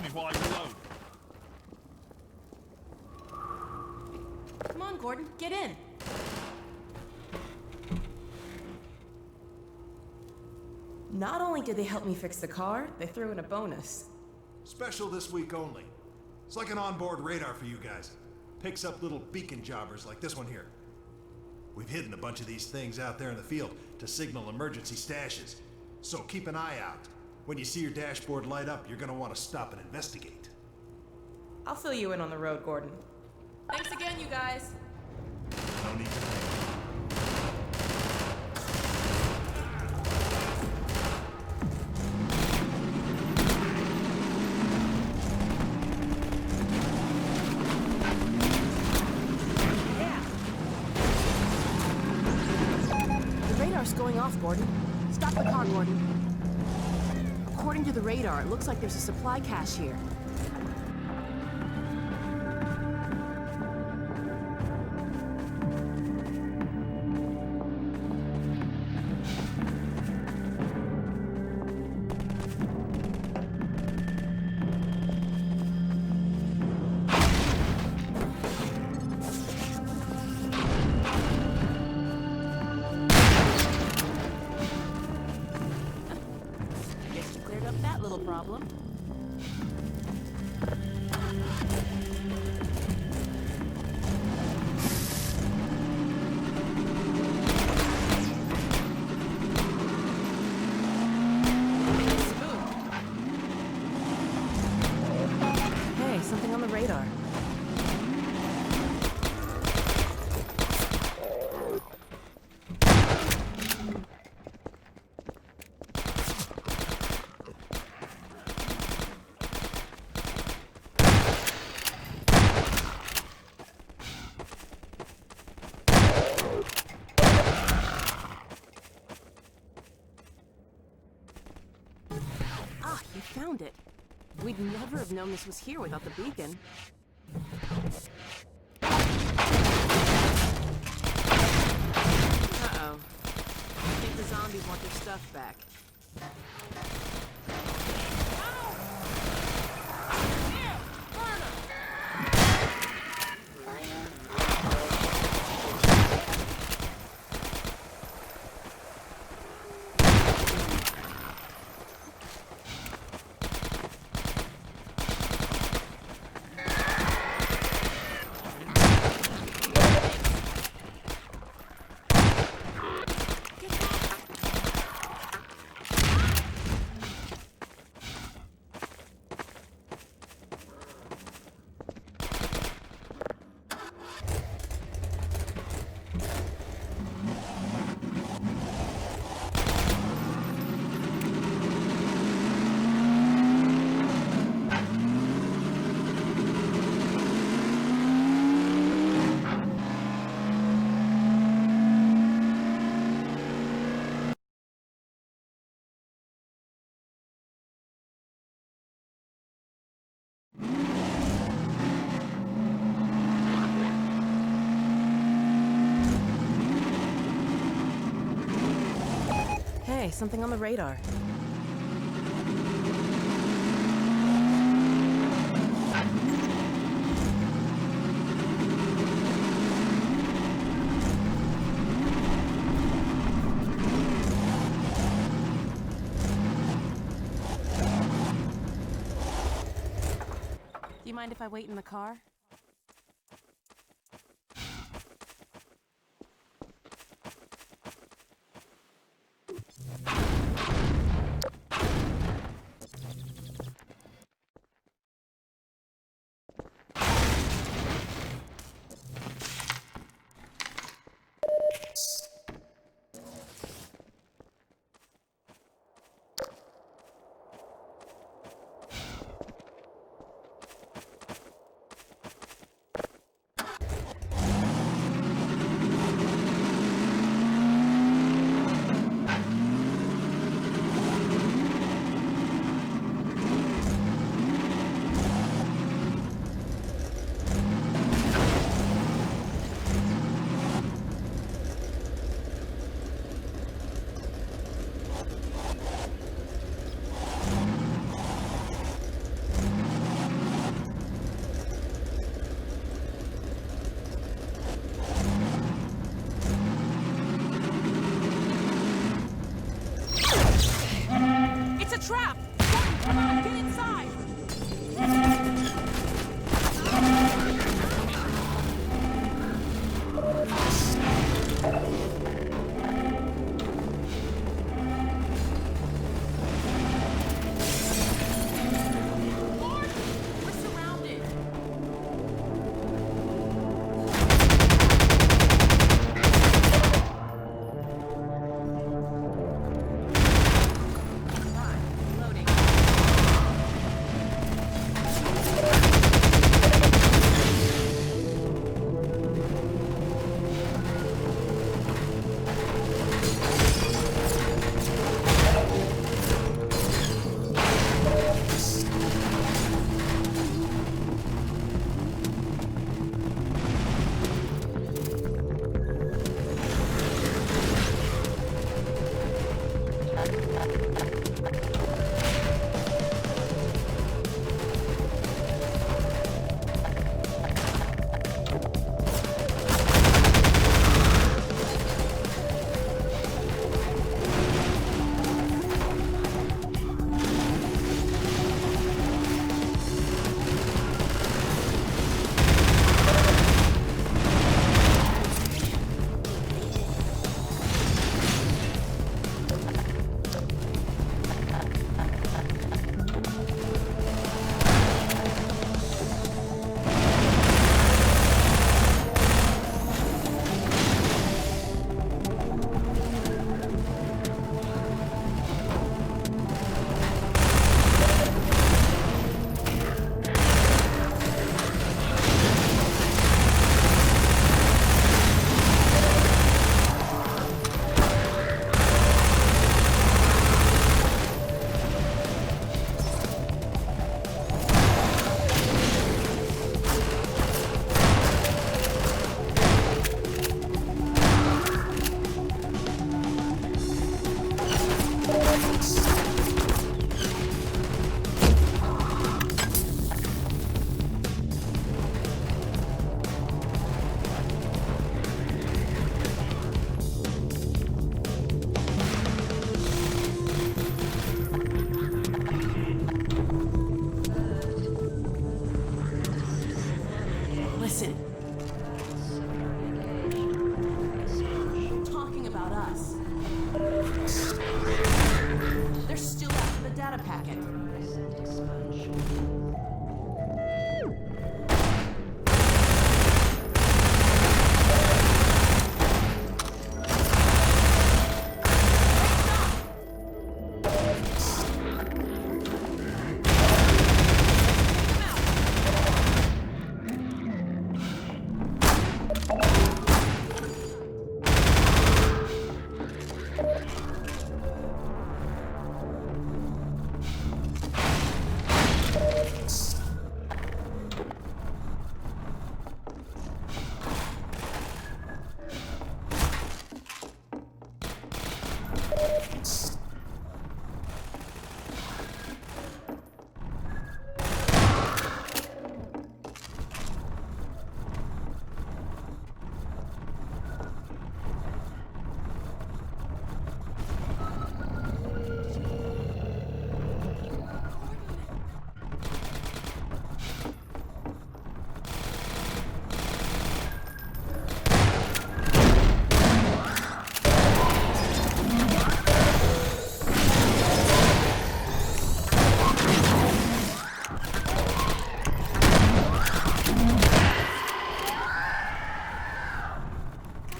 me while I reload. Come on, Gordon, get in. Not only did they help me fix the car, they threw in a bonus. Special this week only. It's like an onboard radar for you guys. Picks up little beacon jobbers like this one here. We've hidden a bunch of these things out there in the field to signal emergency stashes. So keep an eye out. When you see your dashboard light up, you're gonna want to stop and investigate. I'll fill you in on the road, Gordon. Thanks again, you guys. No need to thank. Going off, Gordon. Stop the car, Gordon. According to the radar, it looks like there's a supply cache here. Problem. Hey, something on the radar. You found it. We'd never have known this was here without the beacon. Uh-oh. I think the zombies want their stuff back. Hey, something on the radar. Do you mind if I wait in the car? a trap! Gordon, get inside! Gordon, we're surrounded. Loading. Listen. Talking about us. They're still after the data packet.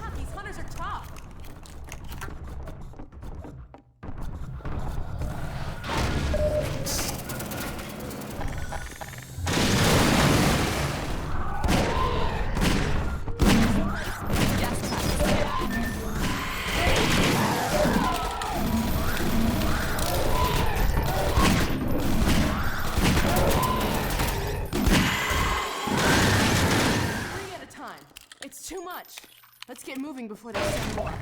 God, these hunters are tough. Three at a time. It's too much. Let's get moving before they send more.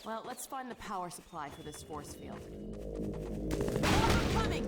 Well, let's find the power supply for this force field. Coming!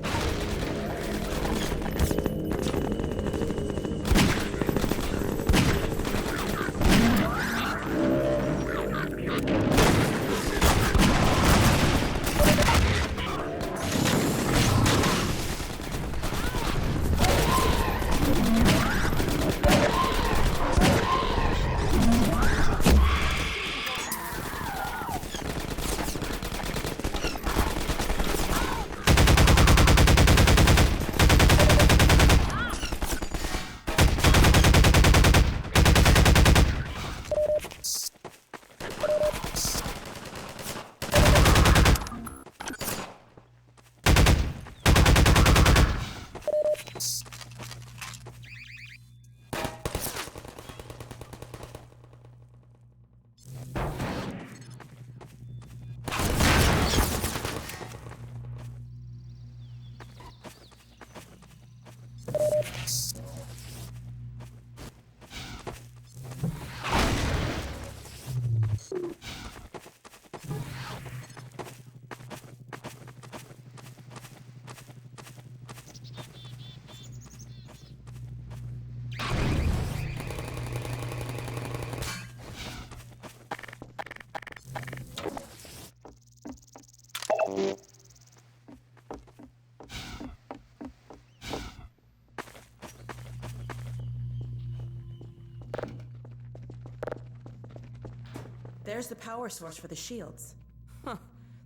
There's the power source for the shields. Huh.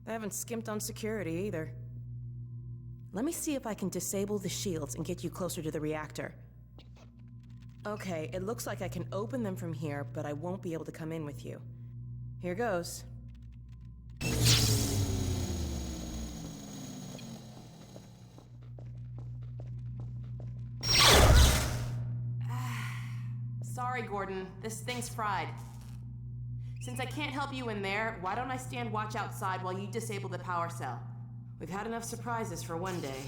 They haven't skimped on security either. Let me see if I can disable the shields and get you closer to the reactor. Okay, it looks like I can open them from here, but I won't be able to come in with you. Here goes. Sorry, Gordon. This thing's fried. Since I can't help you in there, why don't I stand watch outside while you disable the power cell? We've had enough surprises for one day.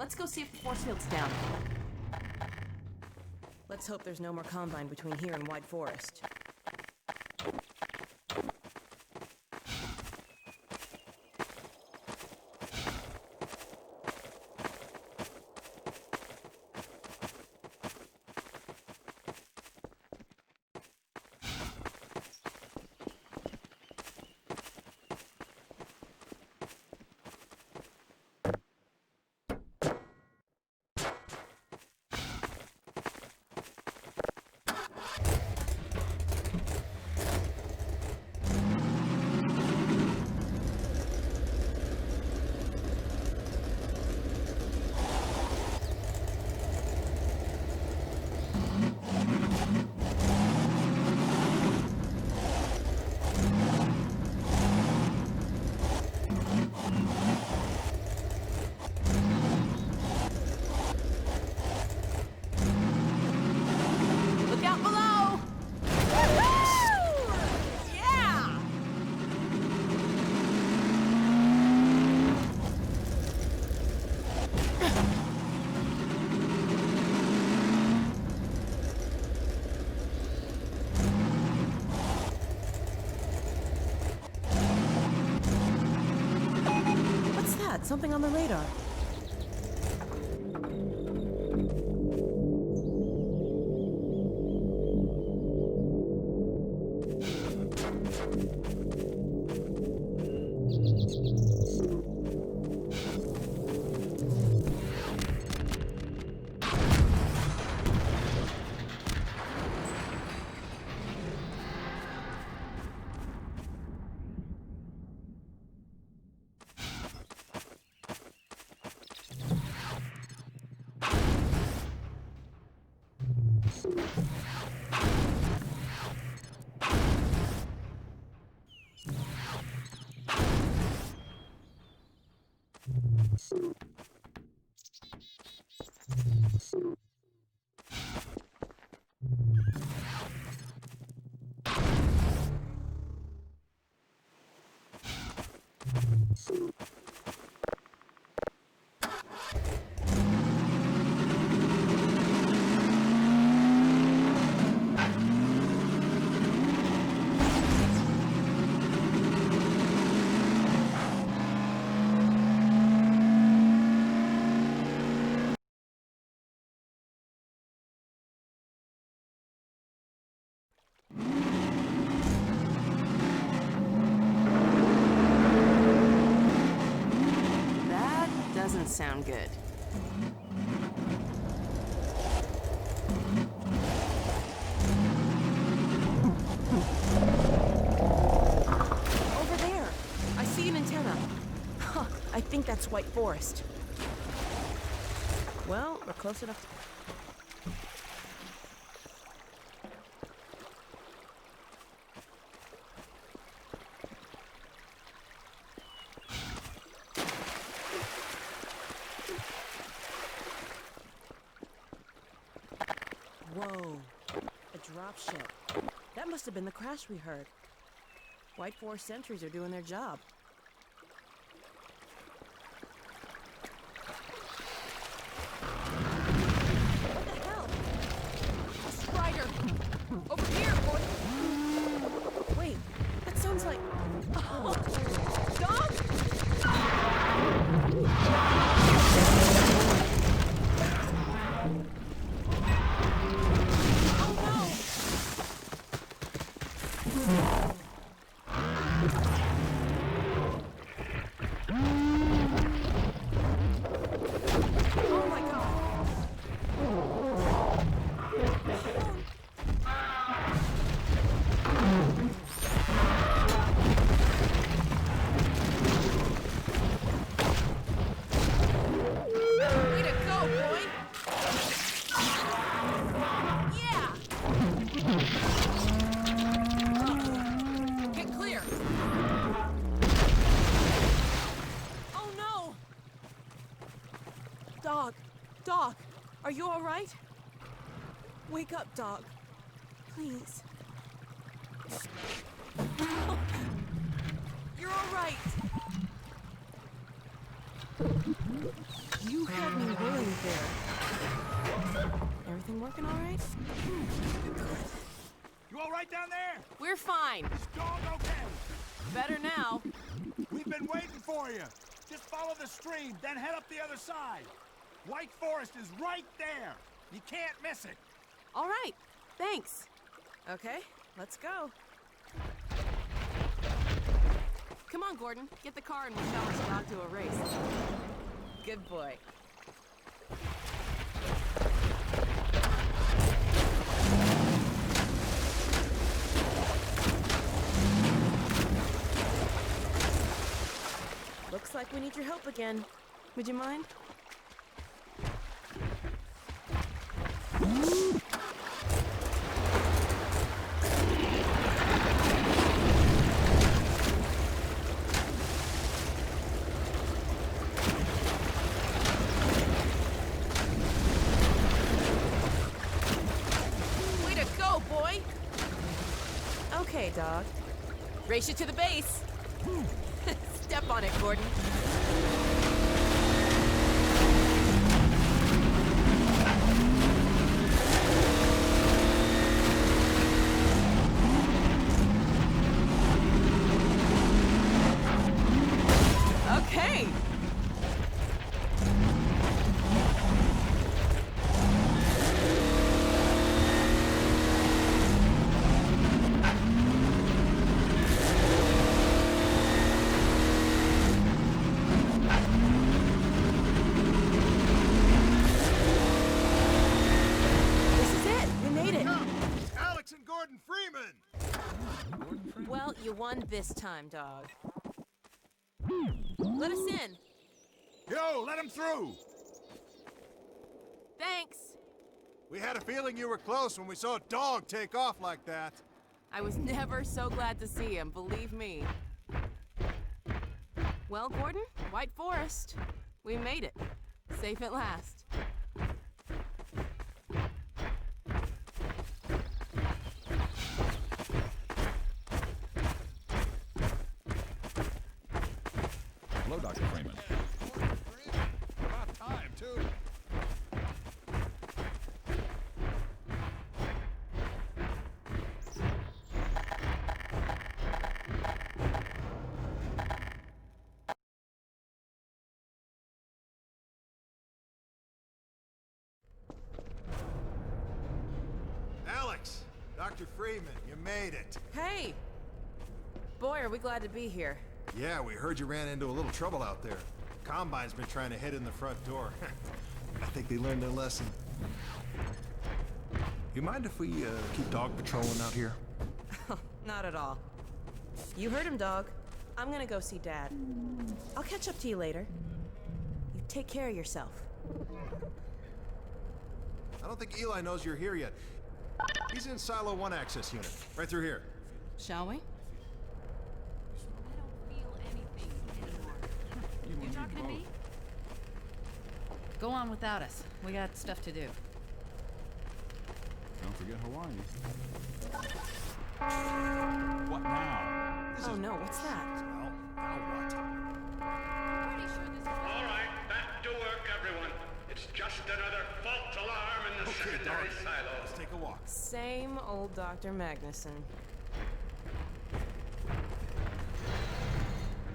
Let's go see if the force field's down. Let's hope there's no more Combine between here and White Forest. Something on the radar. That doesn't sound good. Over there! I see an antenna. Huh, I think that's White Forest. Well, we're close enough. Whoa, a dropship. That must have been the crash we heard. White Forest sentries are doing their job. What the hell? A Strider! Over here, boy! Wait, that sounds like... Oh, dog? Dog, are you all right? Wake up, Dog. Please. You're all right. You had me worried there. Everything working all right? You all right down there? We're fine. Is dog okay? Better now. We've been waiting for you. Just follow the stream, then head up the other side. White Forest is right there. You can't miss it. All right. Thanks. Okay, let's go. Come on, Gordon. Get the car and we'll challenge Dog to a race. Good boy. Looks like we need your help again. Would you mind? Way to go, boy! Okay, Dog. Race you to the base. Step on it, Gordon. Okay. Gordon Freeman! Well, you won this time, dog. Let us in. Yo, let him through! Thanks. We had a feeling you were close when we saw a dog take off like that. I was never so glad to see him, believe me. Well, Gordon, White Forest. We made it. Safe at last. Hello, Dr. Freeman. About time, too. Alex! Dr. Freeman, you made it. Hey! Boy, are we glad to be here. Yeah, we heard you ran into a little trouble out there. Combine's been trying to head in the front door. I think they learned their lesson. You mind if we keep dog patrolling out here? Not at all. You heard him, dog. I'm gonna go see Dad. I'll catch up to you later. You take care of yourself. I don't think Eli knows you're here yet. He's in Silo 1 access unit, right through here. Shall we? I don't feel anything anymore. You talking to me? Go on without us. We got stuff to do. Don't forget Hawaii. What now? Oh no, what's that? Well, now what? Pretty sure this is All right, back to work, everyone. It's just another false alarm in the secondary silo. Let's take a walk. Same old Dr. Magnuson.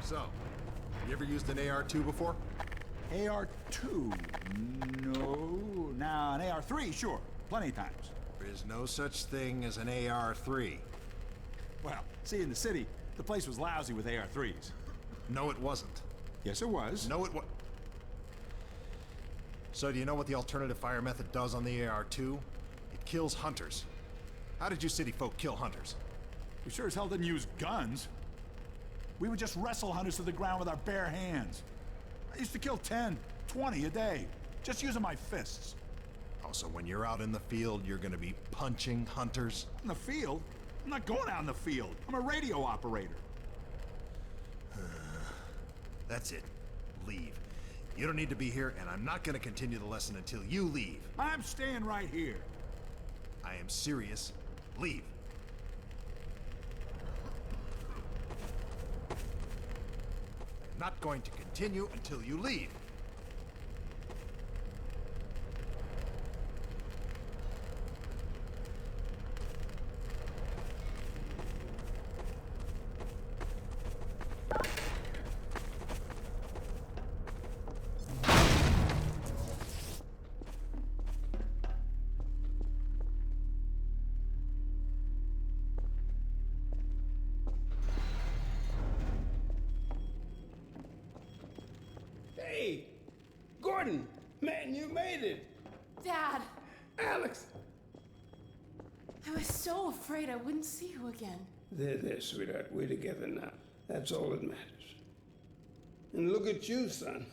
So, you ever used an AR-2 before? AR-2? No. Now, an AR-3, sure. Plenty of times. There is no such thing as an AR-3. Well, see, in the city, the place was lousy with AR-3s. No, it wasn't. Yes, it was. No, it was. So do you know what the alternative fire method does on the AR-2? It kills hunters. How did you city folk kill hunters? We sure as hell didn't use guns. We would just wrestle hunters to the ground with our bare hands. I used to kill 10, 20 a day, just using my fists. Oh, so when you're out in the field, you're gonna be punching hunters? In the field? I'm not going out in the field. I'm a radio operator. That's it. Leave. You don't need to be here, and I'm not gonna continue the lesson until you leave. I'm staying right here. I am serious. Leave. I'm not going to continue until you leave. Hey, Gordon, man, you made it. Dad! Alex. I was so afraid I wouldn't see you again. There, sweetheart. We're together now. That's all that matters. And look at you, son.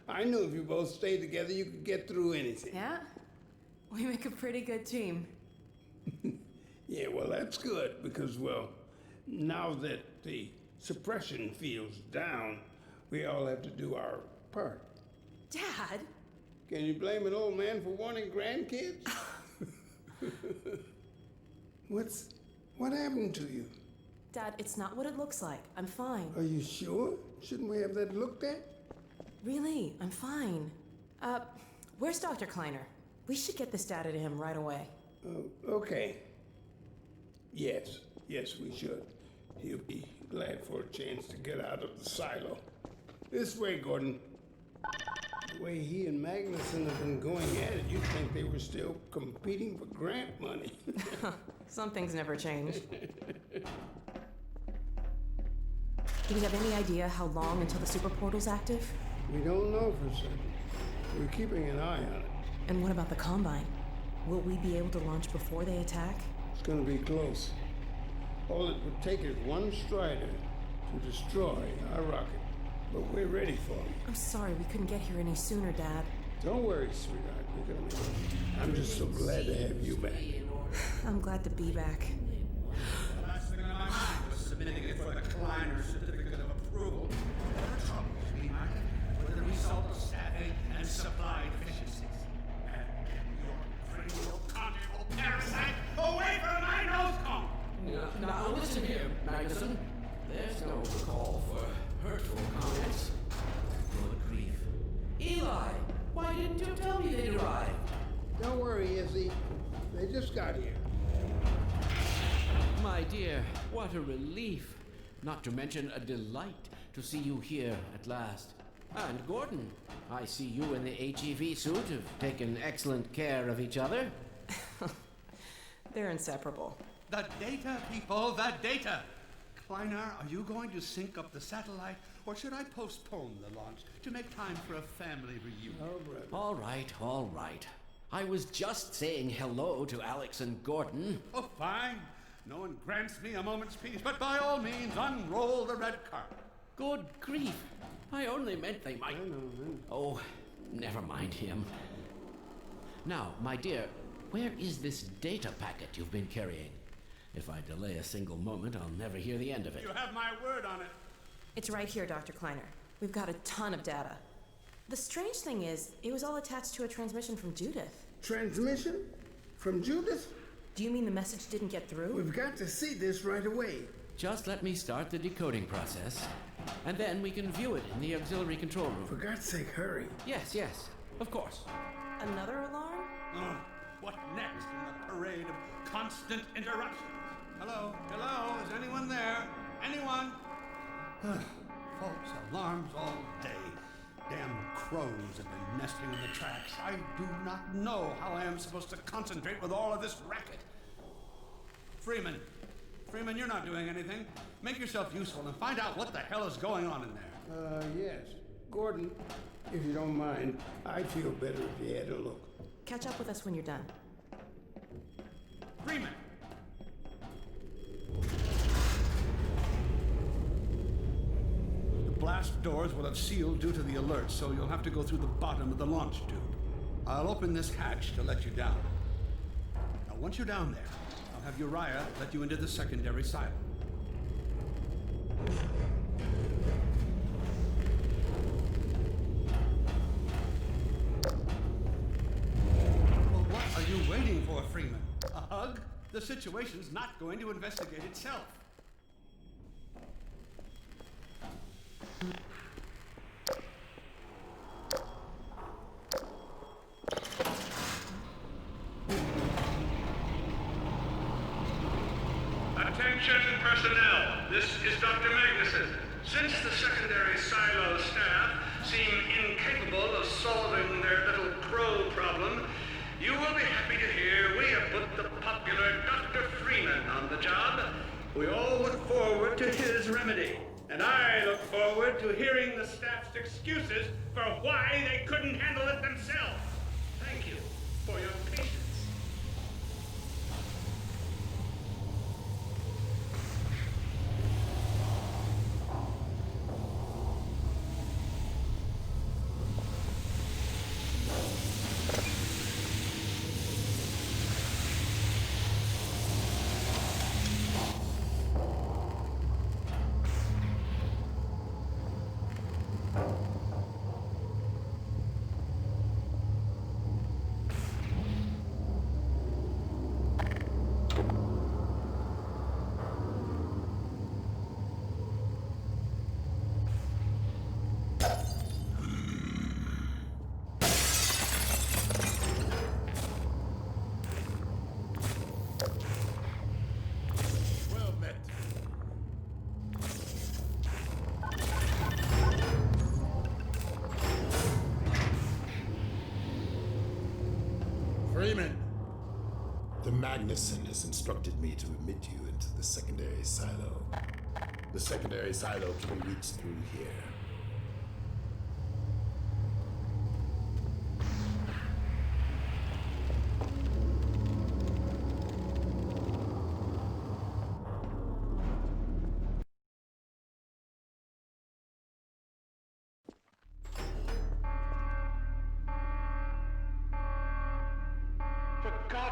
I knew if you both stayed together, you could get through anything. Yeah? We make a pretty good team. Yeah, well, that's good because, well, now that the suppression field's down, we all have to do our part. Dad? Can you blame an old man for wanting grandkids? What happened to you? Dad, it's not what it looks like. I'm fine. Are you sure? Shouldn't we have that looked at? Really, I'm fine. Where's Dr. Kleiner? We should get this data to him right away. Okay. Yes, we should. He'll be glad for a chance to get out of the silo. This way, Gordon. The way he and Magnuson have been going at it, you'd think they were still competing for grant money. Some things never change. Do we have any idea how long until the super portal's active? We don't know for certain. We're keeping an eye on it. And what about the Combine? Will we be able to launch before they attack? It's gonna be close. All it would take is one Strider to destroy our rocket. But we're ready for him. I'm sorry we couldn't get here any sooner, Dad. Don't worry, sweetheart. We're gonna make it. I'm just so glad to have you back. I'm glad to be back. The last thing on my mind was submitting it for the Kleiner certificate of approval. There are troubles we might have had with the result of staffing and supply deficiencies. And your cranial conjugal parasite away from my nose cone! Now listen here, Magnuson. There's no call for hurtful comments. Good grief. Eli, why didn't you tell me they'd arrived? Don't worry, Izzy. They just got here. My dear, what a relief. Not to mention a delight to see you here at last. And Gordon, I see you in the HEV suit have taken excellent care of each other. They're inseparable. The data, people, the data! Kleiner, are you going to sync up the satellite, or should I postpone the launch to make time for a family reunion? Oh, brother. All right. I was just saying hello to Alex and Gordon. Oh, fine. No one grants me a moment's peace, but by all means, unroll the red carpet. Good grief. I only meant they might... Oh, never mind him. Now, my dear, where is this data packet you've been carrying? If I delay a single moment, I'll never hear the end of it. You have my word on it. It's right here, Dr. Kleiner. We've got a ton of data. The strange thing is, it was all attached to a transmission from Judith. Transmission? From Judith? Do you mean the message didn't get through? We've got to see this right away. Just let me start the decoding process, and then we can view it in the auxiliary control For room. God's sake, hurry. Yes, of course. Another alarm? Oh, what next in the parade of constant interruptions? Hello? Is anyone there? Anyone? False alarms all day. Damn crows have been nesting in the tracks. I do not know how I am supposed to concentrate with all of this racket. Freeman, you're not doing anything. Make yourself useful and find out what the hell is going on in there. Yes. Gordon, if you don't mind, I'd feel better if you had a look. Catch up with us when you're done. Freeman! The blast doors will have sealed due to the alert, so you'll have to go through the bottom of the launch tube. I'll open this hatch to let you down. Now, once you're down there, I'll have Uriah let you into the secondary silo. Well, what are you waiting for, Freeman? A hug? The situation's not going to investigate itself. Attention personnel, this is Dr. Magnuson. Since the secondary silo staff seem incapable of solving their little crow problem, you will be happy to hear we have put the popular Dr. Freeman on the job. We all look forward to his remedy, and I look forward to hearing the staff's excuses for why they couldn't handle it themselves. Thank you for your patience. Freeman! The Magnuson has instructed me to admit you into the secondary silo. The secondary silo can be reached through here.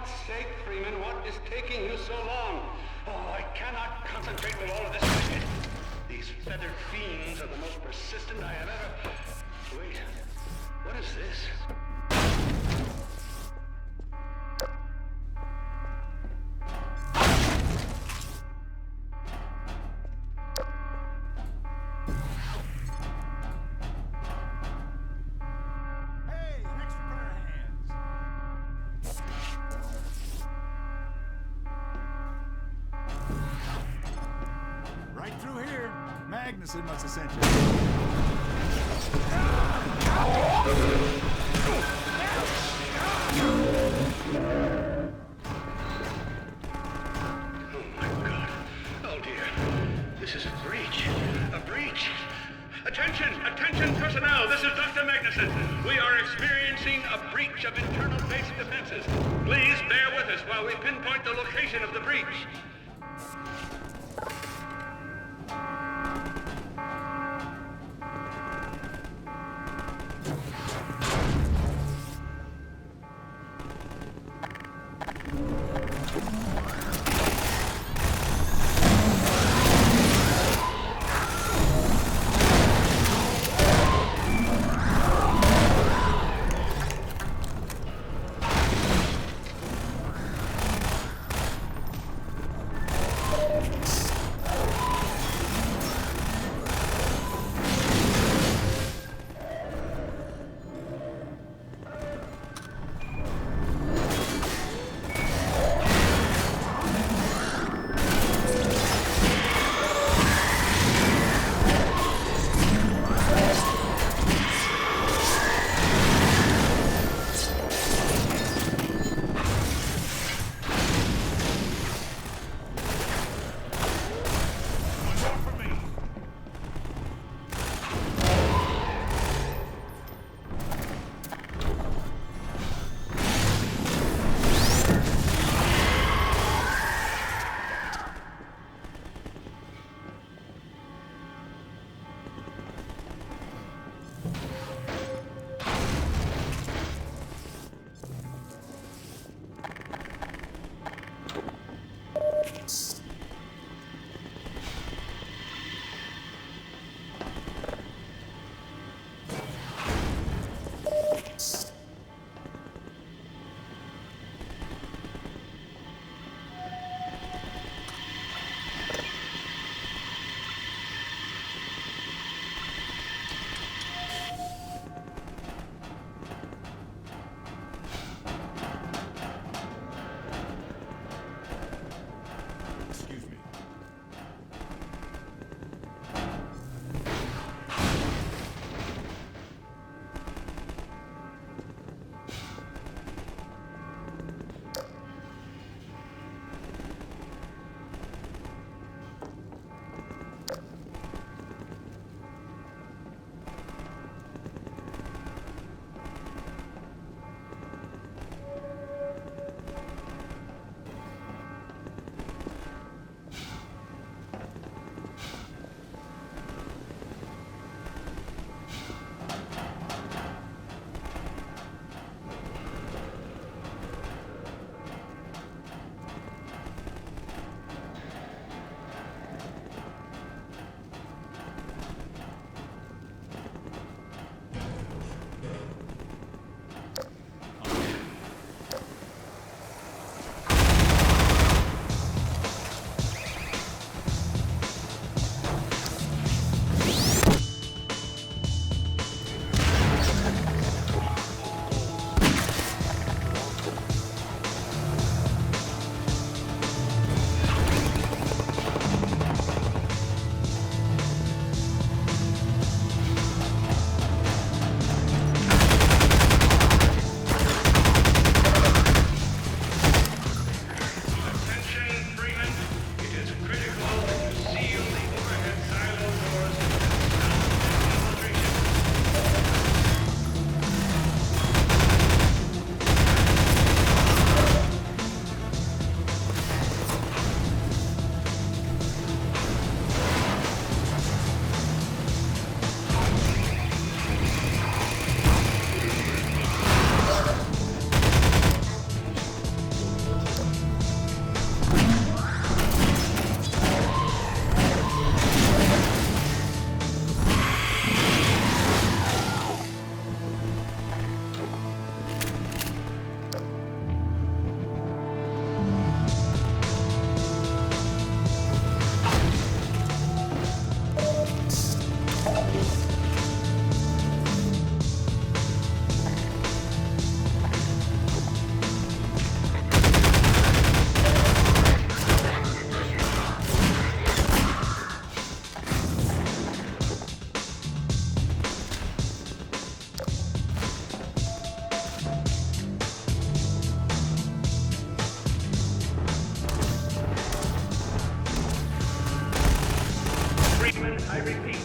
God's sake, Freeman, what is taking you so long? Oh, I cannot concentrate with all of this racket. These feathered fiends are the most persistent I have ever... Wait, what is this? Hey, an extra pair of hands. Right through here. Magnuson must have sent you. Oh my God. Oh dear. This is a breach. A breach. Attention! Attention personnel! This is Dr. Magnuson. We are experiencing a breach of internal base defenses. Please bear with us while we pinpoint the location of the breach.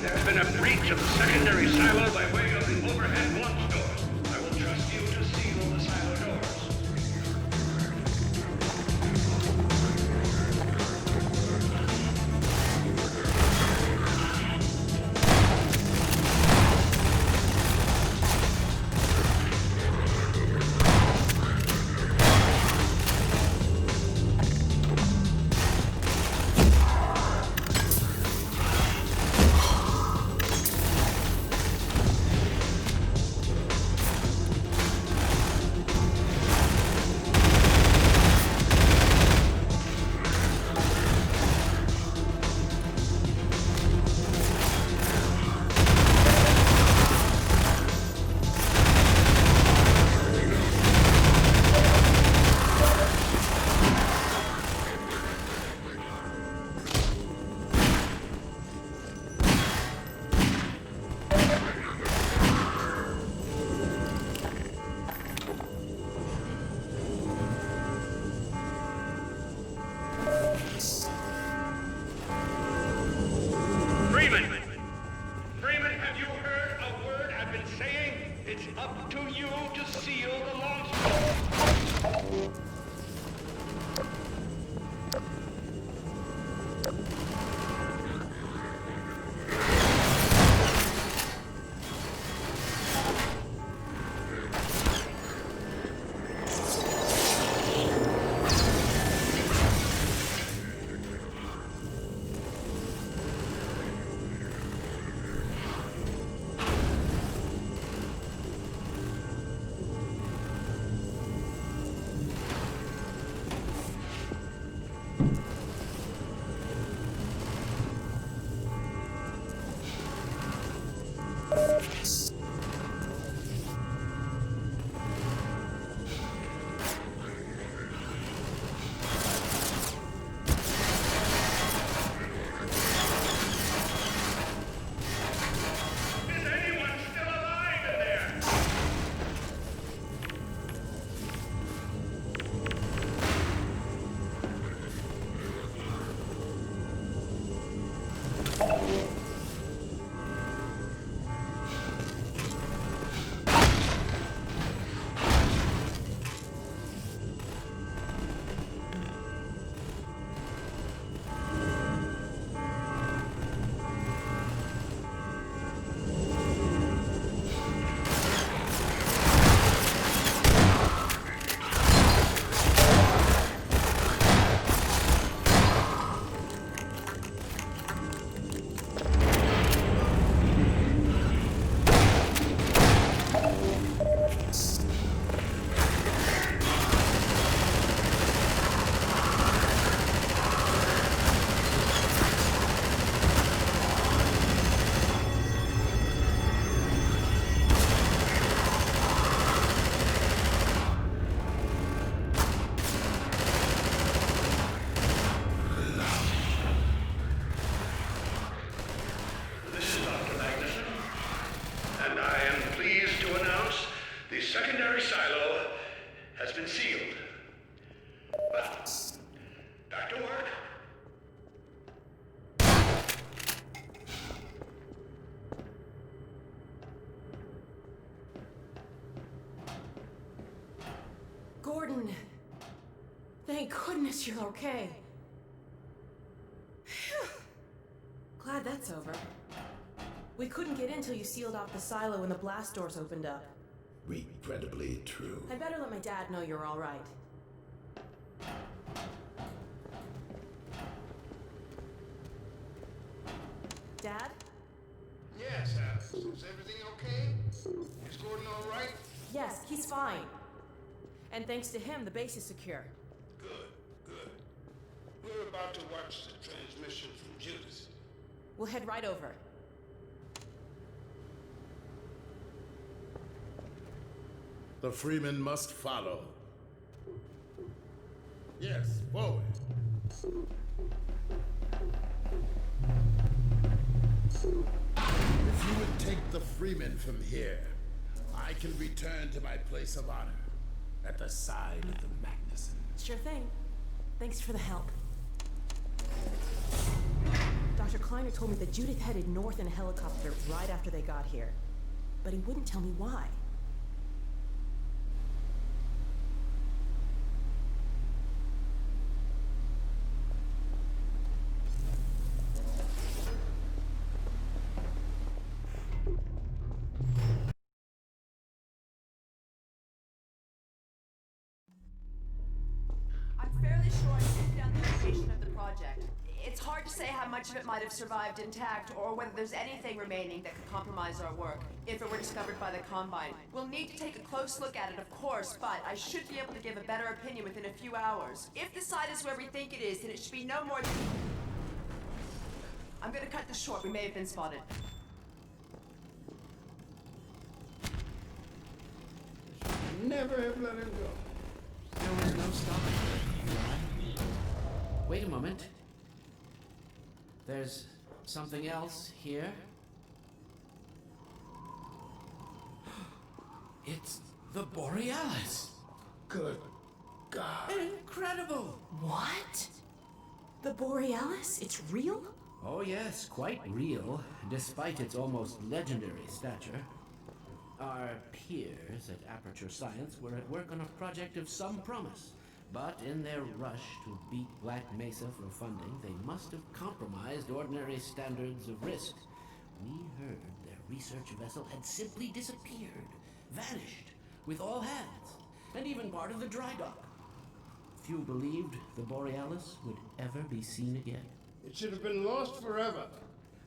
There's been a breach of the secondary silo by way of the overhead launch doors. I will trust you to seal the silo doors. Freeman, have you heard a word I've been saying? It's up to you to seal the launch door. Secondary silo has been sealed. Well, back to work. Gordon, thank goodness you're okay. Phew. Glad that's over. We couldn't get in till you sealed off the silo when the blast doors opened up. Regrettably true. I'd better let my dad know you're all right. Dad? Yes, Alex. Is everything okay? Is Gordon all right? Yes, he's fine. And thanks to him, the base is secure. Good, good. We're about to watch the transmission from Judas. We'll head right over. The Freeman must follow. Yes, forward. If you would take the Freeman from here, I can return to my place of honor at the side of the Magnuson. Sure thing. Thanks for the help. Dr. Dr. Kleiner told me that Judith headed north in a helicopter right after they got here. But he wouldn't tell me why. I'm fairly sure I pinned down the location of the project. It's hard to say how much of it might have survived intact, or whether there's anything remaining that could compromise our work, if it were discovered by the Combine. We'll need to take a close look at it, of course, but I should be able to give a better opinion within a few hours. If the site is where we think it is, then it should be no more than... I'm gonna cut this short. We may have been spotted. Never have let him go. There was no stopping her, Eli. Wait a moment. There's something else here. It's the Borealis. Good God. Incredible! What? The Borealis? It's real? Oh yes, quite real, despite its almost legendary stature. Our peers at Aperture Science were at work on a project of some promise, but in their rush to beat Black Mesa for funding, they must have compromised ordinary standards of risk. We heard their research vessel had simply disappeared, vanished, with all hands, and even part of the dry dock. Few believed the Borealis would ever be seen again. It should have been lost forever.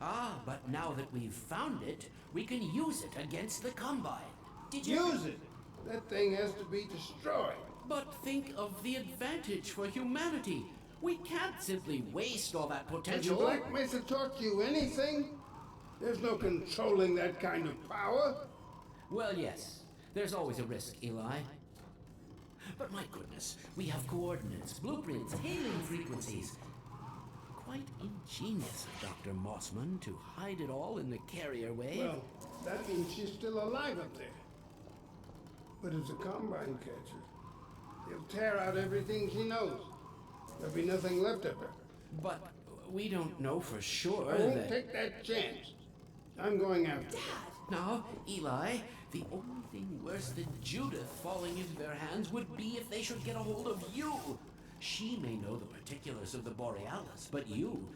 Ah, but now that we've found it, we can use it against the Combine. Did you... Use it! That thing has to be destroyed. But think of the advantage for humanity. We can't simply waste all that Has potential. Black Mesa taught you anything? There's no controlling that kind of power. Well, yes. There's always a risk, Eli. But my goodness, we have coordinates, blueprints, hailing frequencies. Quite ingenious of Dr. Mossman to hide it all in the carrier wave. Well, that means she's still alive up there. But as a Combine catcher, he'll tear out everything she knows. There'll be nothing left of her. But we don't know for sure I won't that... take that chance. I'm going after her. Now, Eli, the only thing worse than Judith falling into their hands would be if they should get a hold of you. She may know the particulars of the Borealis, but you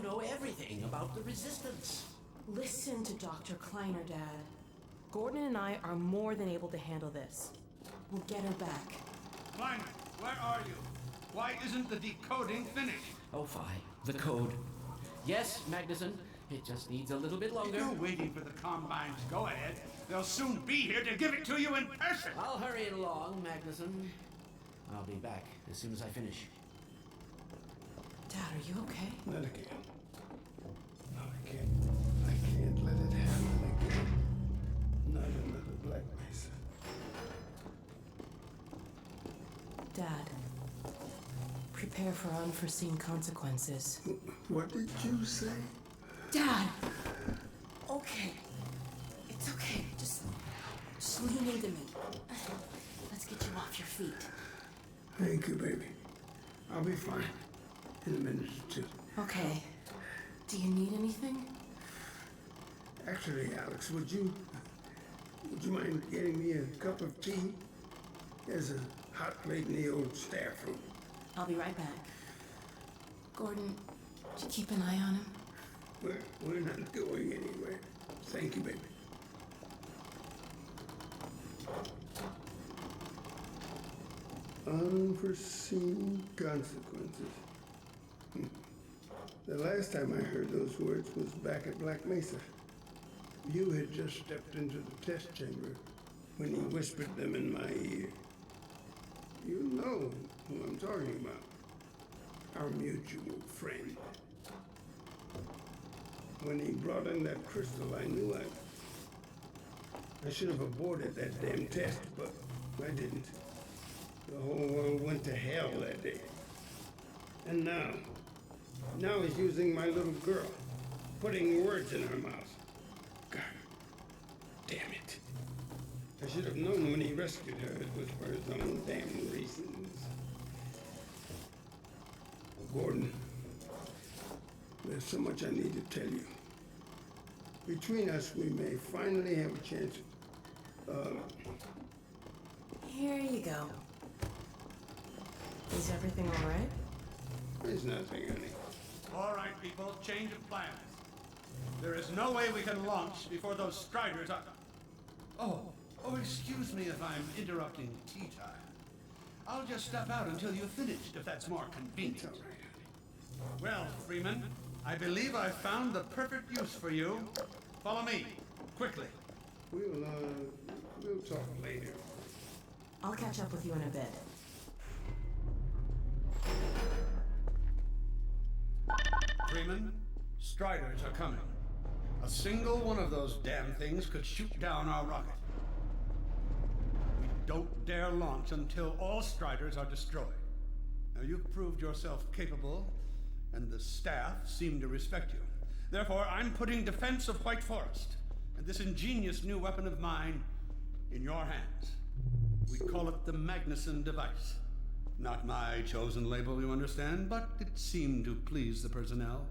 know everything about the Resistance. Listen to Dr. Kleiner, Dad. Gordon and I are more than able to handle this. We'll get her back. Kleiner, where are you? Why isn't the decoding finished? Oh, fine. The code. Yes, Magnuson. It just needs a little bit longer. If you're waiting for the Combine's go-ahead, they'll soon be here to give it to you in person. I'll hurry it along, Magnuson. I'll be back as soon as I finish. Dad, are you okay? Not again. No, I can't. I can't let it happen again. Not another Black Mesa. Dad, prepare for unforeseen consequences. What did you say? Dad! Okay. It's okay. Just lean into me. Let's get you off your feet. Thank you, baby. I'll be fine in a minute or two. Okay. Do you need anything? Actually, Alex, would you mind getting me a cup of tea? There's a hot plate in the old staff room. I'll be right back. Gordon, did you keep an eye on him? We're not going anywhere. Thank you, baby. Unforeseen consequences. The last time I heard those words was back at Black Mesa. You had just stepped into the test chamber when he whispered them in my ear. You know who I'm talking about. Our mutual friend. When he brought in that crystal, I knew I should have aborted that damn test, but I didn't. The whole world went to hell that day. And now he's using my little girl, putting words in her mouth. God damn it. I should have known when he rescued her it was for his own damn reasons. Gordon, There's so much I need to tell you. Between us, we may finally have a chance. Here you go. Is everything all right? There's nothing, honey. All right, people, change of plans. There is no way we can launch before those Striders are... Oh, excuse me if I'm interrupting tea time. I'll just step out until you've finished, if that's more convenient. It's all right, honey. Well, Freeman, I believe I've found the perfect use for you. Follow me, quickly. We'll talk later. I'll catch up with you in a bit. Freeman, Striders are coming. A single one of those damn things could shoot down our rocket. We don't dare launch until all Striders are destroyed. Now, you've proved yourself capable, and the staff seem to respect you. Therefore, I'm putting defense of White Forest and this ingenious new weapon of mine in your hands. We call it the Magnuson device. Not my chosen label, you understand, but it seemed to please the personnel.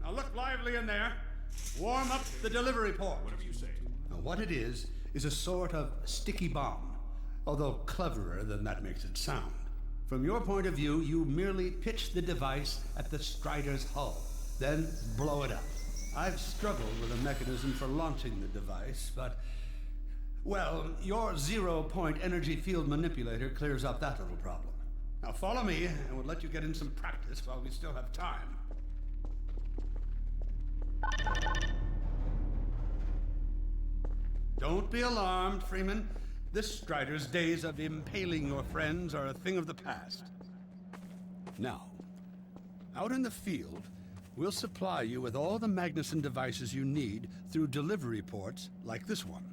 Now look lively in there. Warm up the delivery port. Whatever you say. Now what it is a sort of sticky bomb, although cleverer than that makes it sound. From your point of view, you merely pitch the device at the Strider's hull, then blow it up. I've struggled with a mechanism for launching the device, but... well, your zero-point energy field manipulator clears up that little problem. Now follow me, and we'll let you get in some practice while we still have time. Don't be alarmed, Freeman. This Strider's days of impaling your friends are a thing of the past. Now, out in the field, we'll supply you with all the Magnuson devices you need through delivery ports like this one.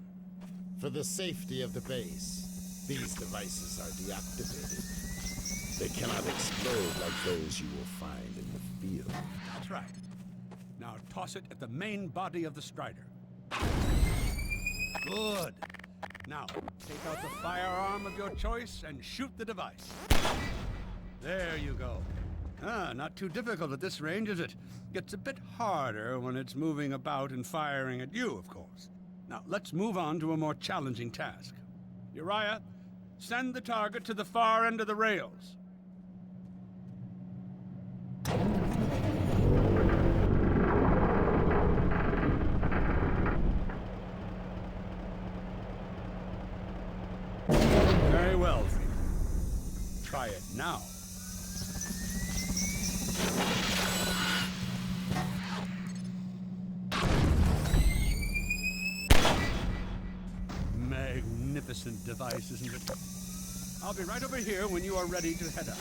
For the safety of the base, these devices are deactivated. They cannot explode like those you will find in the field. That's right. Now toss it at the main body of the Strider. Good. Now, take out the firearm of your choice and shoot the device. There you go. Not too difficult at this range, is it? Gets a bit harder when it's moving about and firing at you, of course. Now, let's move on to a more challenging task. Uriah, send the target to the far end of the rails. Very well, Freeman. Try it now. Magnificent device, isn't it? I'll be right over here when you are ready to head up.